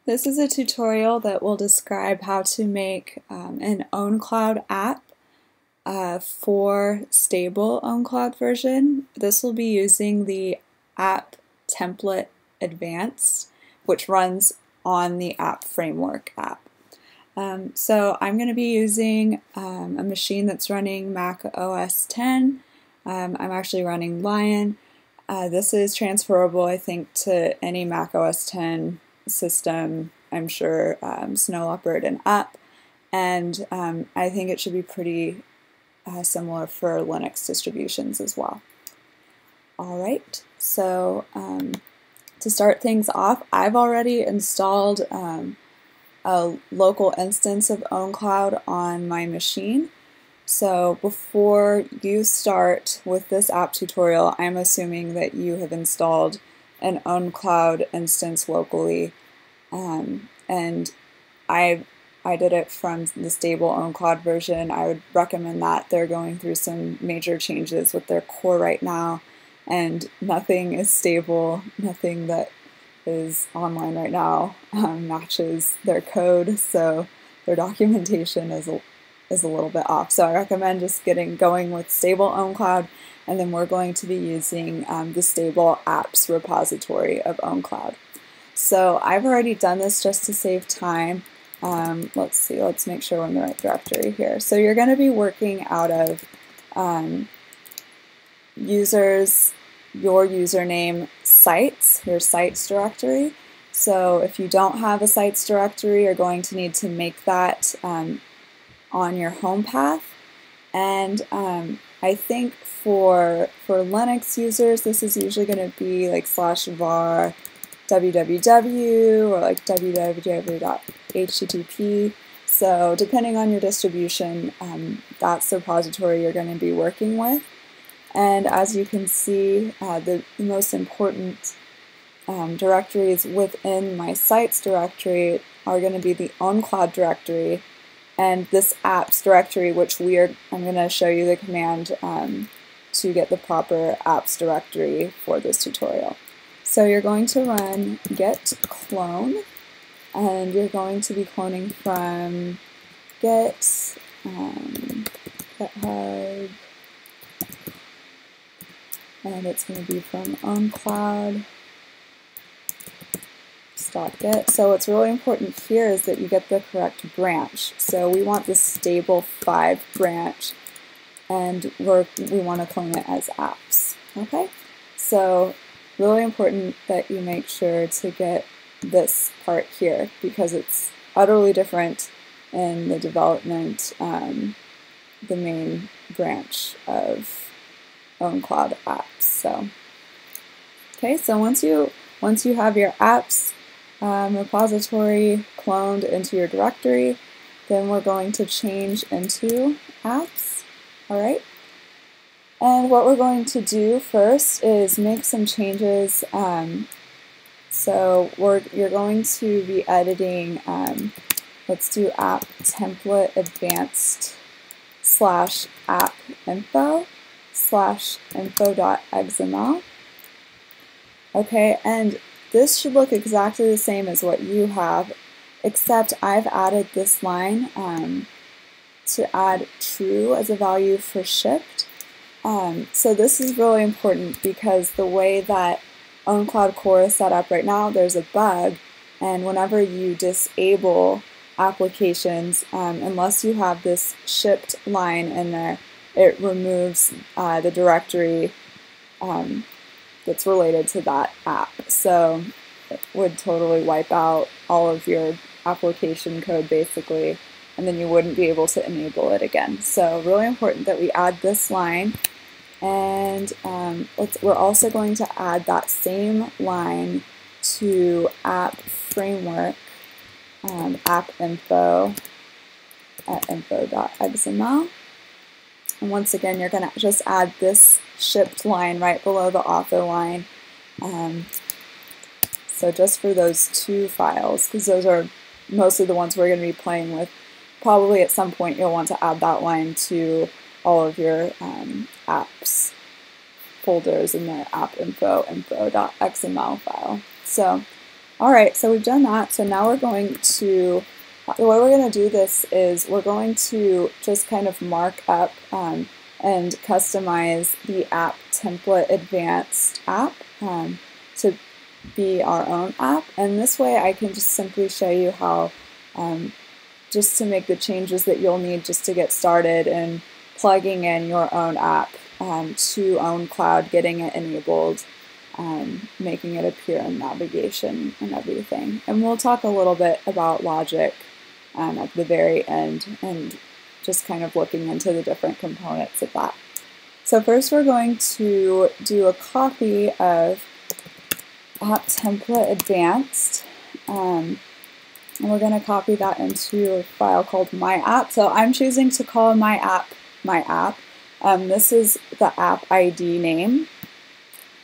This is a tutorial that will describe how to make an ownCloud app for stable ownCloud version. This will be using the app template advanced, which runs on the app framework app. So I'm going to be using a machine that's running Mac OS X. I'm actually running Lion. This is transferable, I think, to any Mac OS X system, I'm sure, Snow Leopard and up, and I think it should be pretty similar for Linux distributions as well. Alright, so to start things off, I've already installed a local instance of ownCloud on my machine. So before you start with this app tutorial, I'm assuming that you have installed an ownCloud instance locally, and I did it from the stable ownCloud version. I would recommend that. They're going through some major changes with their core right now, and nothing is stable. Nothing that is online right now matches their code, so their documentation is a little bit off. So I recommend just going with stable ownCloud, and then we're going to be using the stable apps repository of ownCloud. So I've already done this just to save time. Let's see, let's make sure we're in the right directory here. So you're going to be working out of your username sites, your sites directory. So if you don't have a sites directory, you're going to need to make that on your home path. And I think for Linux users, this is usually going to be like /var www or like www.http. So depending on your distribution, that's the repository you're going to be working with. And as you can see, the most important directories within my sites directory are going to be the ownCloud directory and this apps directory, which I'm going to show you the command to get the proper apps directory for this tutorial. So you're going to run get clone, and you're going to be cloning from get GitHub, and it's going to be from ownCloud. .get. So what's really important here is that you get the correct branch. So we want the stable 5 branch, and we want to clone it as apps. Okay? So really important that you make sure to get this part here, because it's utterly different in the development, the main branch of ownCloud apps. So okay, so once you have your apps repository cloned into your directory, then we're going to change into apps. Alright? And what we're going to do first is make some changes. So you're going to be editing, let's do app template advanced /app-info/info.xml. Okay, and this should look exactly the same as what you have, except I've added this line to add true as a value for shipped. So this is really important because the way that ownCloud Core is set up right now, there's a bug, and whenever you disable applications, unless you have this shipped line in there, it removes the directory that's related to that app. So it would totally wipe out all of your application code basically, and then you wouldn't be able to enable it again. So really important that we add this line, and we're also going to add that same line to app framework app info at info.xml. And once again, you're going to just add this shipped line right below the author line. So just for those 2 files, because those are mostly the ones we're going to be playing with. Probably at some point you'll want to add that line to all of your apps folders in the app info.xml file. So All right, so we've done that. So now we're going to, the way we're going to do this is we're going to just kind of mark up and customize the app template advanced app to be our own app. And this way I can just simply show you how just to make the changes that you'll need just to get started and plugging in your own app to ownCloud, getting it enabled, making it appear in navigation and everything. And we'll talk a little bit about logic at the very end and just kind of looking into the different components of that. So first we're going to do a copy of app template advanced. And we're going to copy that into a file called my app. So I'm choosing to call my app my app. This is the app ID name.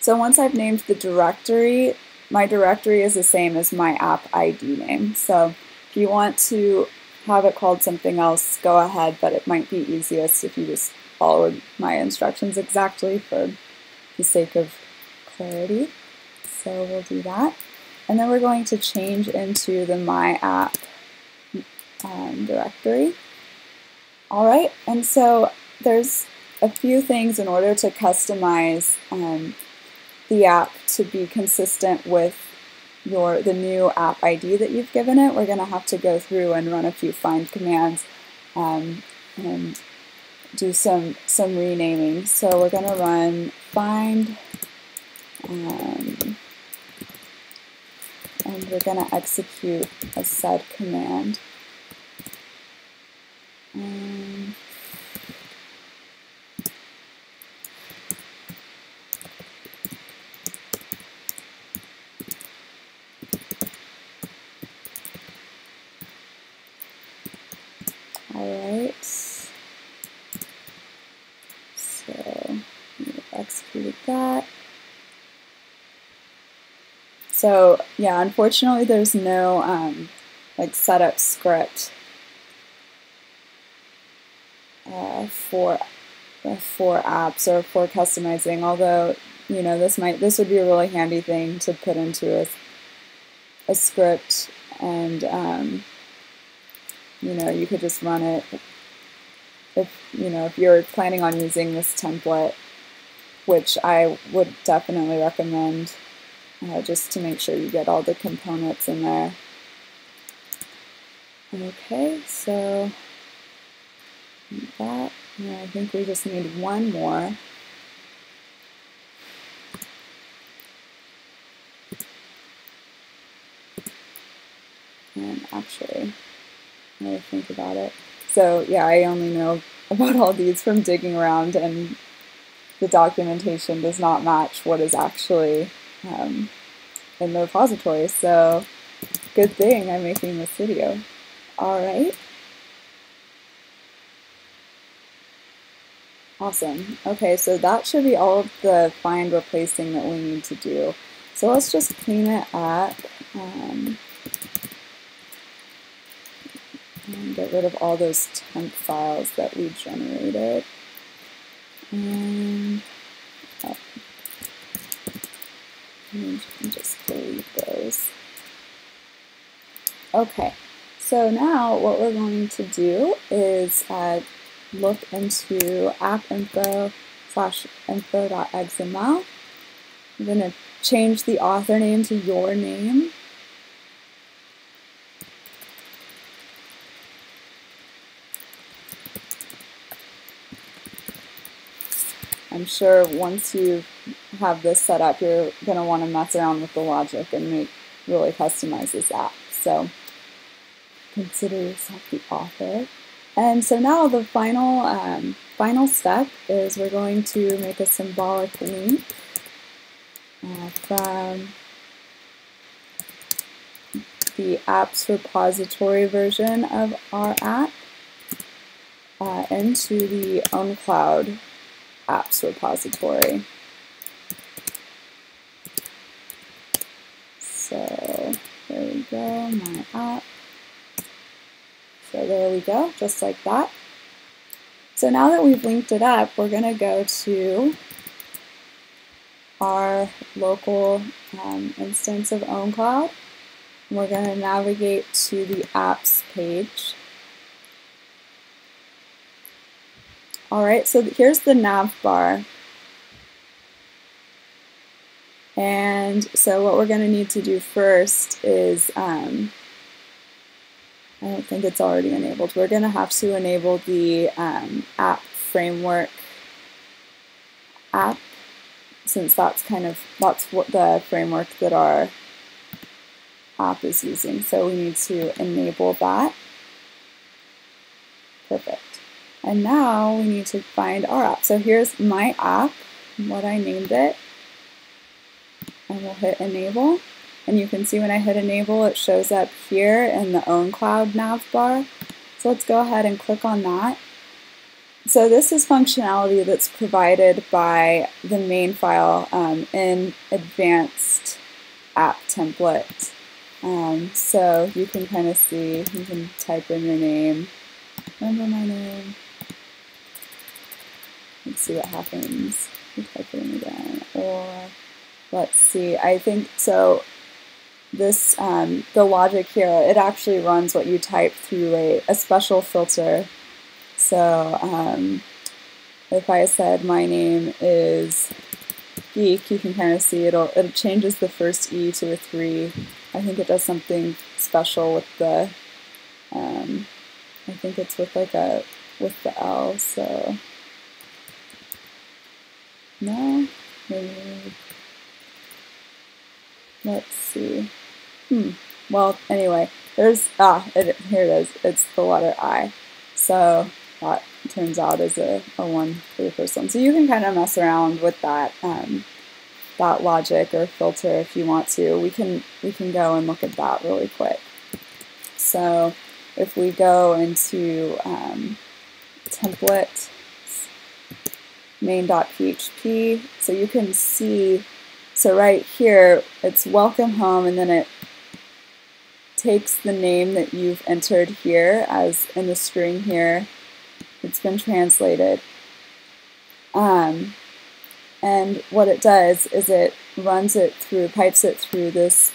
So once I've named the directory, my directory is the same as my app ID name. So if you want to have it called something else, go ahead, but it might be easiest if you just follow my instructions exactly for the sake of clarity. So we'll do that. And then we're going to change into the My App directory. All right, and so there's a few things in order to customize the app to be consistent with the new app ID that you've given it. We're going to have to go through and run a few find commands and do some renaming. So we're going to run find and we're going to execute a sed command. Alright, so we executed that. So yeah, unfortunately there's no like setup script for apps or for customizing, although you know this would be a really handy thing to put into a script, and you know, you could just run it if you're planning on using this template, which I would definitely recommend, just to make sure you get all the components in there. Okay, so that, yeah, I think we just need one more. And actually, now I think about it. So yeah, I only know about all these from digging around, and the documentation does not match what is actually in the repository. So good thing I'm making this video. All right. Awesome. Okay, so that should be all of the find replacing that we need to do. So let's just clean it up and get rid of all those temp files that we generated. And just delete those. Okay, so now what we're going to do is look into appinfo/info.xml. I'm going to change the author name to your name. I'm sure once you have this set up, you're going to want to mess around with the logic and really customize this app. So consider yourself the author. And so now the final step is we're going to make a symbolic link from the apps repository version of our app into the ownCloud apps repository. So there we go, my app. So there we go, just like that. So now that we've linked it up, we're going to go to our local instance of ownCloud, We're going to navigate to the apps page. Alright, so here's the nav bar. And so what we're going to need to do first is, I don't think it's already enabled. We're going to have to enable the app framework app, since that's what the framework that our app is using. So we need to enable that. Perfect. And now we need to find our app. So here's my app, what I named it. And we'll hit enable. And you can see when I hit enable, it shows up here in the ownCloud nav bar. So let's go ahead and click on that. So this is functionality that's provided by the main file in advanced app template. So you can kind of see, you can type in your name. Remember my name. Let's see what happens. You type it in again. Or let's see, I think so. This the logic here, it actually runs what you type through a special filter. So if I said my name is Geek, you can kind of see it changes the first E to a 3. I think it does something special with the I think it's with with the L. So no, maybe. Let's see. Well, anyway, there's here it is. It's the letter I. So that turns out as a 1 for the first one. So you can kind of mess around with that that logic or filter if you want to. We can go and look at that really quick. So if we go into template main.php, so you can see. So right here, it's welcome home, and then it takes the name that you've entered here as in the string here. It's been translated. And what it does is it runs it through, pipes it through this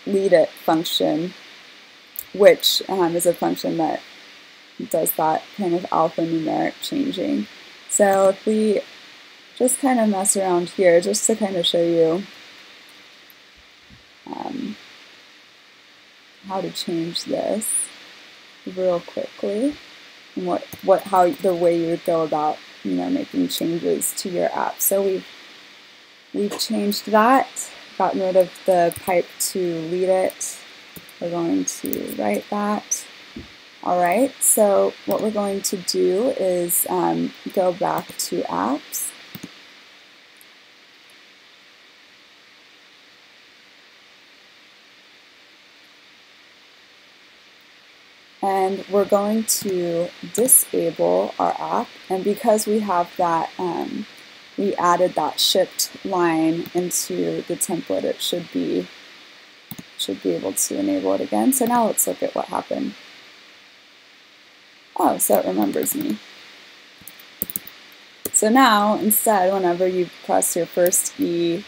leadIt function, which is a function that does that kind of alphanumeric changing. So if we just kind of mess around here just to kind of show you how to change this real quickly, and how the way you would go about making changes to your app. So we've changed that, gotten rid of the pipe to leadIt. We're going to write that. All right. So what we're going to do is go back to apps. And we're going to disable our app, and because we have that, we added that shipped line into the template, it should be able to enable it again. So now let's look at what happened. Oh, so it remembers me. So now, instead, whenever you press your first E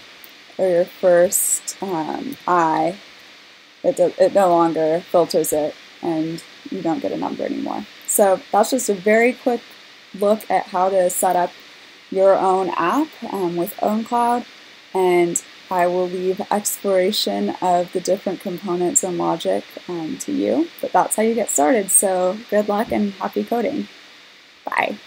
or your first I, it no longer filters it, and you don't get a number anymore. So that's just a very quick look at how to set up your own app with ownCloud, and I will leave exploration of the different components and logic to you, but that's how you get started. So good luck and happy coding. Bye.